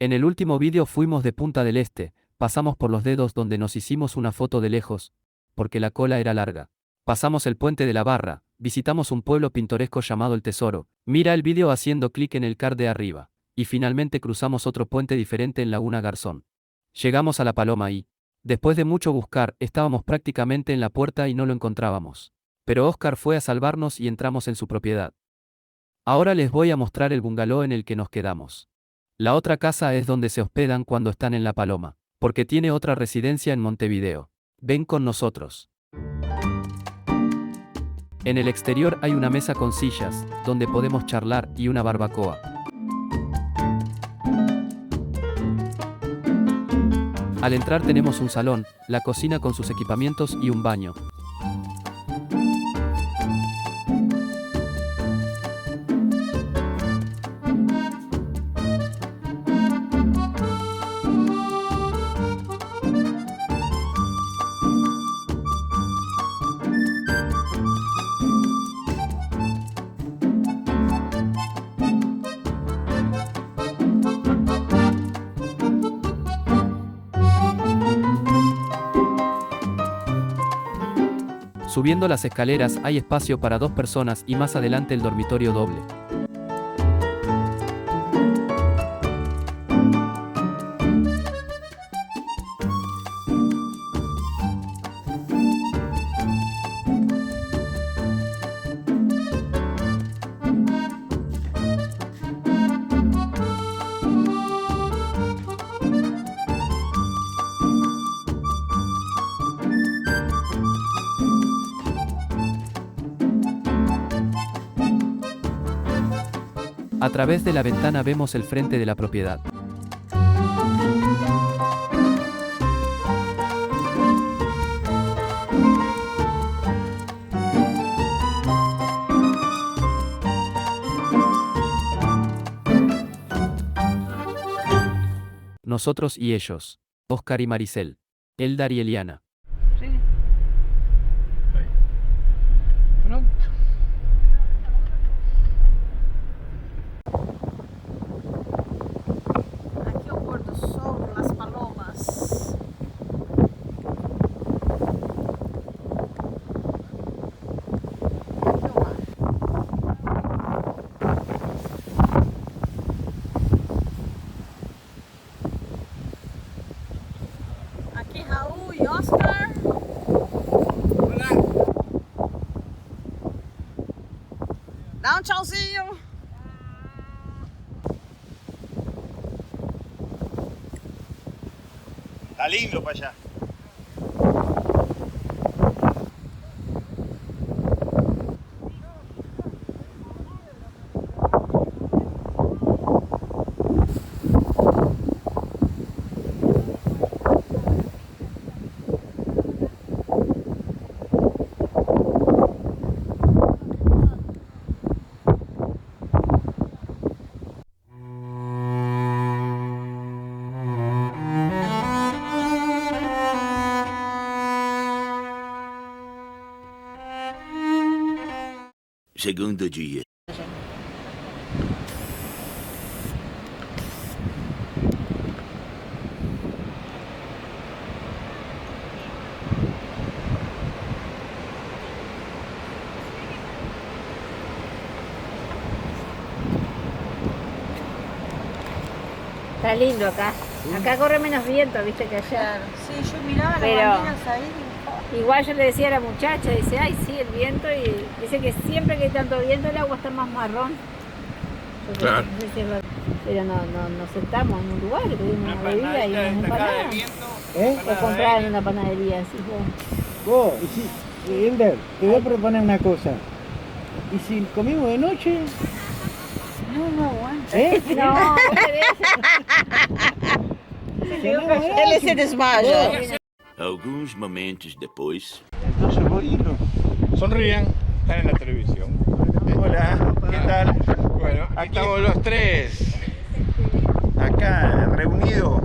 En el último vídeo fuimos de Punta del Este, pasamos por Los Dedos donde nos hicimos una foto de lejos, porque la cola era larga. Pasamos el puente de la Barra, visitamos un pueblo pintoresco llamado El Tesoro, mira el vídeo haciendo clic en el card de arriba, y finalmente cruzamos otro puente diferente en Laguna Garzón. Llegamos a La Paloma y, después de mucho buscar, estábamos prácticamente en la puerta y no lo encontrábamos. Pero Oscar fue a salvarnos y entramos en su propiedad. Ahora les voy a mostrar el bungalow en el que nos quedamos. La otra casa es donde se hospedan cuando están en La Paloma, porque tiene otra residencia en Montevideo. Ven con nosotros. En el exterior hay una mesa con sillas, donde podemos charlar, y una barbacoa. Al entrar tenemos un salón, la cocina con sus equipamientos y un baño. Subiendo las escaleras hay espacio para 2 personas y más adelante el dormitorio doble. A través de la ventana vemos el frente de la propiedad. Nosotros y ellos. Oscar y Maricel. Eldar y Eliana. Sí. Pronto. Aqui é o pôr do sol, Las Palomas. Aqui o mar. Aqui Raul e Oscar. Dá um tchauzinho. Está lindo para allá. Segundo dia. Está lindo acá. Acá corre menos viento, viste, que allá. Claro. Sí, yo miraba las Pero- banderas ahí. Igual yo le decía a la muchacha, dice, ay, sí, el viento, y dice que siempre que hay tanto viento el agua está más marrón. Yo Claro. no sé si es verdad. Pero nos sentamos en un lugar que tuvimos una bebida y unas empanadas. O comprar en una panadería, así fue. Vos, y si, Elder, te voy a proponer una cosa. ¿Y si comimos de noche? No aguanta. ¿Eh? No, Ele se desmaia. Alguns momentos depois. Entonces voy y no. Sonrían, están en la televisión. Hola, ¿qué tal? Bueno, aquí estamos los tres. Acá reunidos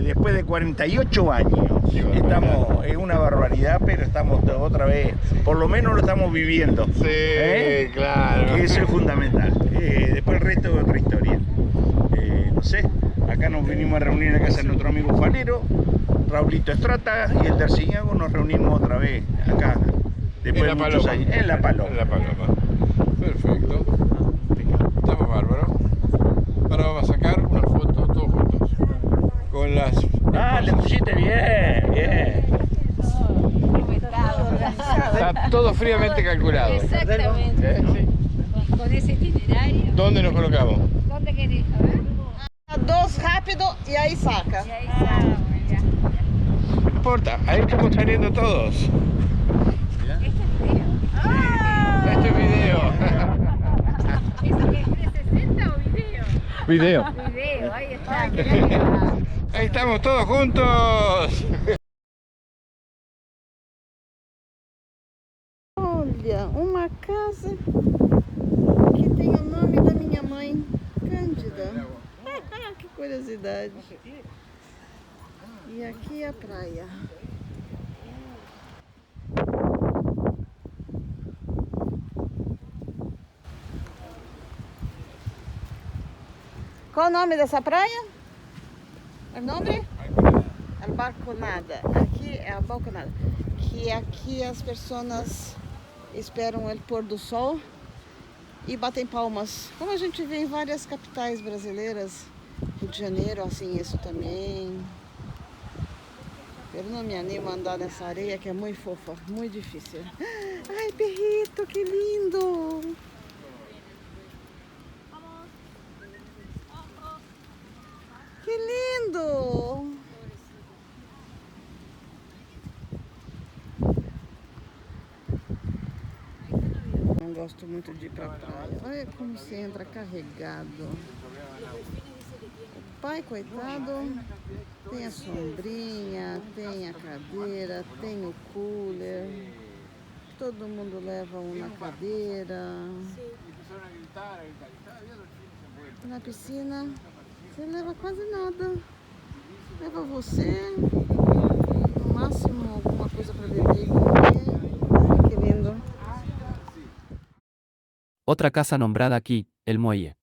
después de 48 años. Qué barbaridad. Estamos, es una barbaridad, pero estamos otra vez, por lo menos lo estamos viviendo. Sí, claro. Que eso es fundamental. Después el resto es otra historia. No sé, Acá nos vinimos a reunir en la casa de nuestro amigo Falero, Raulito Estrata y el Darciñago. Nos reunimos otra vez acá, después de muchos años, en La Paloma. En La Paloma. Perfecto. Estamos bárbaros. Ahora vamos a sacar una foto todos juntos. Con las... Ah, le pusiste bien, bien. Está todo fríamente calculado. Exactamente. Sí. Con ese itinerario. ¿Dónde nos colocamos? ¿Dónde querés? A ver. Dos rápido y ahí saca. Y ahí está. Ya. No importa, ahí estamos saliendo todos. Este es video. Este es video. ¿Eso qué es 360 o video? Video. Video, ahí está. Ahí estamos todos juntos. Olha, uma casa que tem o nome da minha mãe, Cândida. Que curiosidade. E aqui é a praia. Qual o nome dessa praia? O nome? Balconada. Aqui é a balconada. Que aqui as pessoas esperam o pôr do sol e batem palmas. Como a gente vê em várias capitais brasileiras. Rio de Janeiro, assim, isso também. Eu não me animo a andar nessa areia que é muito fofa, muito difícil. Ai, perrito, que lindo! Que lindo! Não gosto muito de ir pra praia. Olha como você entra carregado. O pai, coitado, tem a sombrinha, tem a cadeira, tem o cooler. Todo mundo leva um na cadeira. Na piscina, você leva quase nada. Leva você, no máximo alguma coisa para beber e comer. Que lindo. Otra casa nombrada aquí, el muelle.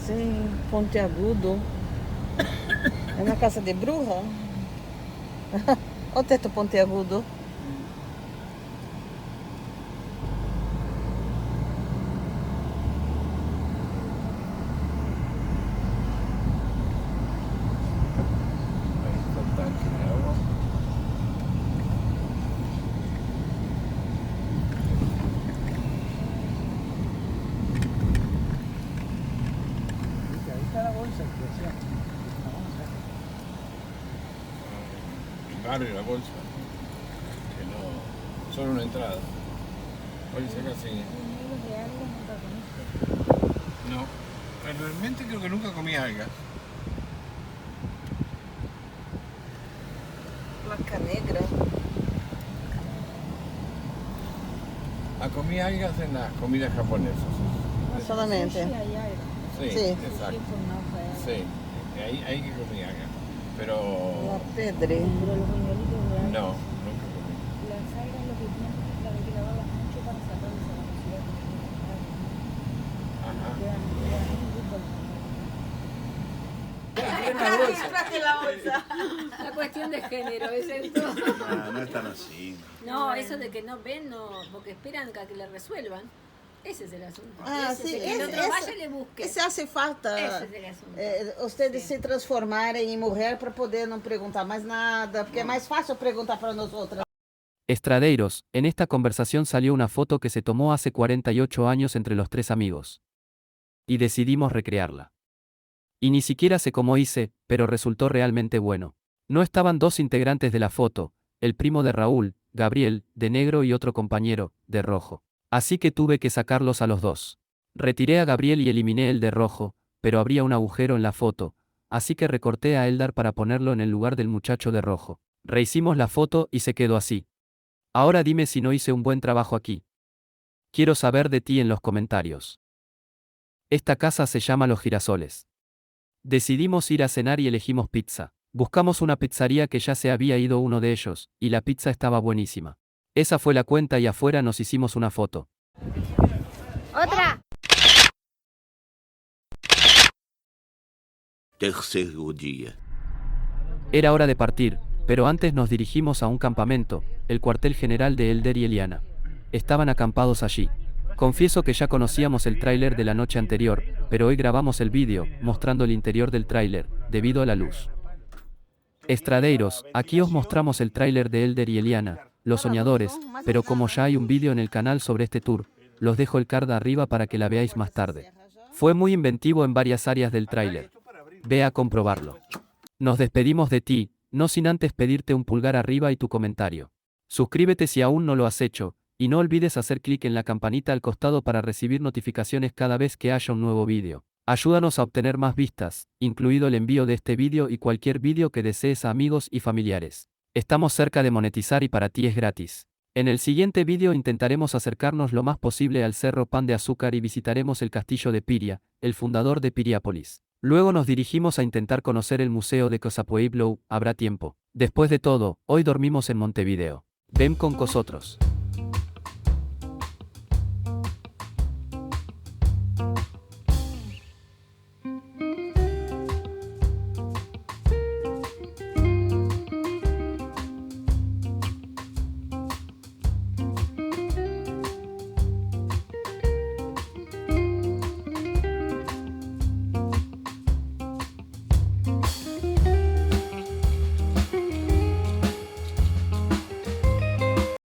Sim, pontiagudo. É na casa de bruxa? Olha o teto pontiagudo. Barrio y la bolsa. Que no. Solo una entrada. Oye, saca así. No. Realmente creo que nunca comí algas. Placa negra. Comí algas en las comidas japonesas. Solamente. Sí, Sí. exacto. Sí, ahí que comí algas. Pero La pedre. no, nunca comí. Las algas lo que tienen es la de que lavarlas mucho para sacarles a la velocidad que Ajá. quedan La cuestión de género, ¿es esto? No es tan así. No, eso de que no ven, no, porque esperan a que le resuelvan. Ese es el asunto. Ah, Ese sí, es que el otro vaya y le busque. esse hace falta Ese es el asunto. ustedes se transformarem em mulher para poder não perguntar mais nada, porque é mais fácil perguntar para nós outras. Estradeiros, en esta conversación salió una foto que se tomó hace 48 años entre los tres amigos. Y decidimos recrearla. Y ni siquiera sé cómo hice, pero resultó realmente bueno. No estaban dos integrantes de la foto, el primo de Raúl, Gabriel, de negro y otro compañero, de rojo. Así que tuve que sacarlos a los dos. Retiré a Gabriel y eliminé el de rojo, pero habría un agujero en la foto, así que recorté a Eldar para ponerlo en el lugar del muchacho de rojo. Rehicimos la foto y se quedó así. Ahora dime si no hice un buen trabajo aquí. Quiero saber de ti en los comentarios. Esta casa se llama Los Girasoles. Decidimos ir a cenar y elegimos pizza. Buscamos una pizzería que ya se había ido uno de ellos, y la pizza estaba buenísima. Esa fue la cuenta y afuera nos hicimos una foto. ¡Otra! Terceiro dia. Era hora de partir, pero antes nos dirigimos a un campamento, el cuartel general de Elder y Eliana. Estaban acampados allí. Confieso que ya conocíamos el tráiler de la noche anterior, pero hoy grabamos el vídeo, mostrando el interior del tráiler, debido a la luz. Estradeiros, aquí os mostramos el tráiler de Elder y Eliana, los soñadores, pero como ya hay un vídeo en el canal sobre este tour, los dejo el card arriba para que la veáis más tarde. Fue muy inventivo en varias áreas del tráiler. Ve a comprobarlo. Nos despedimos de ti, no sin antes pedirte un pulgar arriba y tu comentario. Suscríbete si aún no lo has hecho, y no olvides hacer clic en la campanita al costado para recibir notificaciones cada vez que haya un nuevo vídeo. Ayúdanos a obtener más vistas, incluido el envío de este vídeo y cualquier vídeo que desees a amigos y familiares. Estamos cerca de monetizar y para ti es gratis. En el siguiente vídeo intentaremos acercarnos lo más posible al Cerro Pan de Azúcar y visitaremos el castillo de Piria, el fundador de Piriápolis. Luego nos dirigimos a intentar conocer el museo de Cosapueblo, habrá tiempo. Después de todo, hoy dormimos en Montevideo. Ven con nosotros.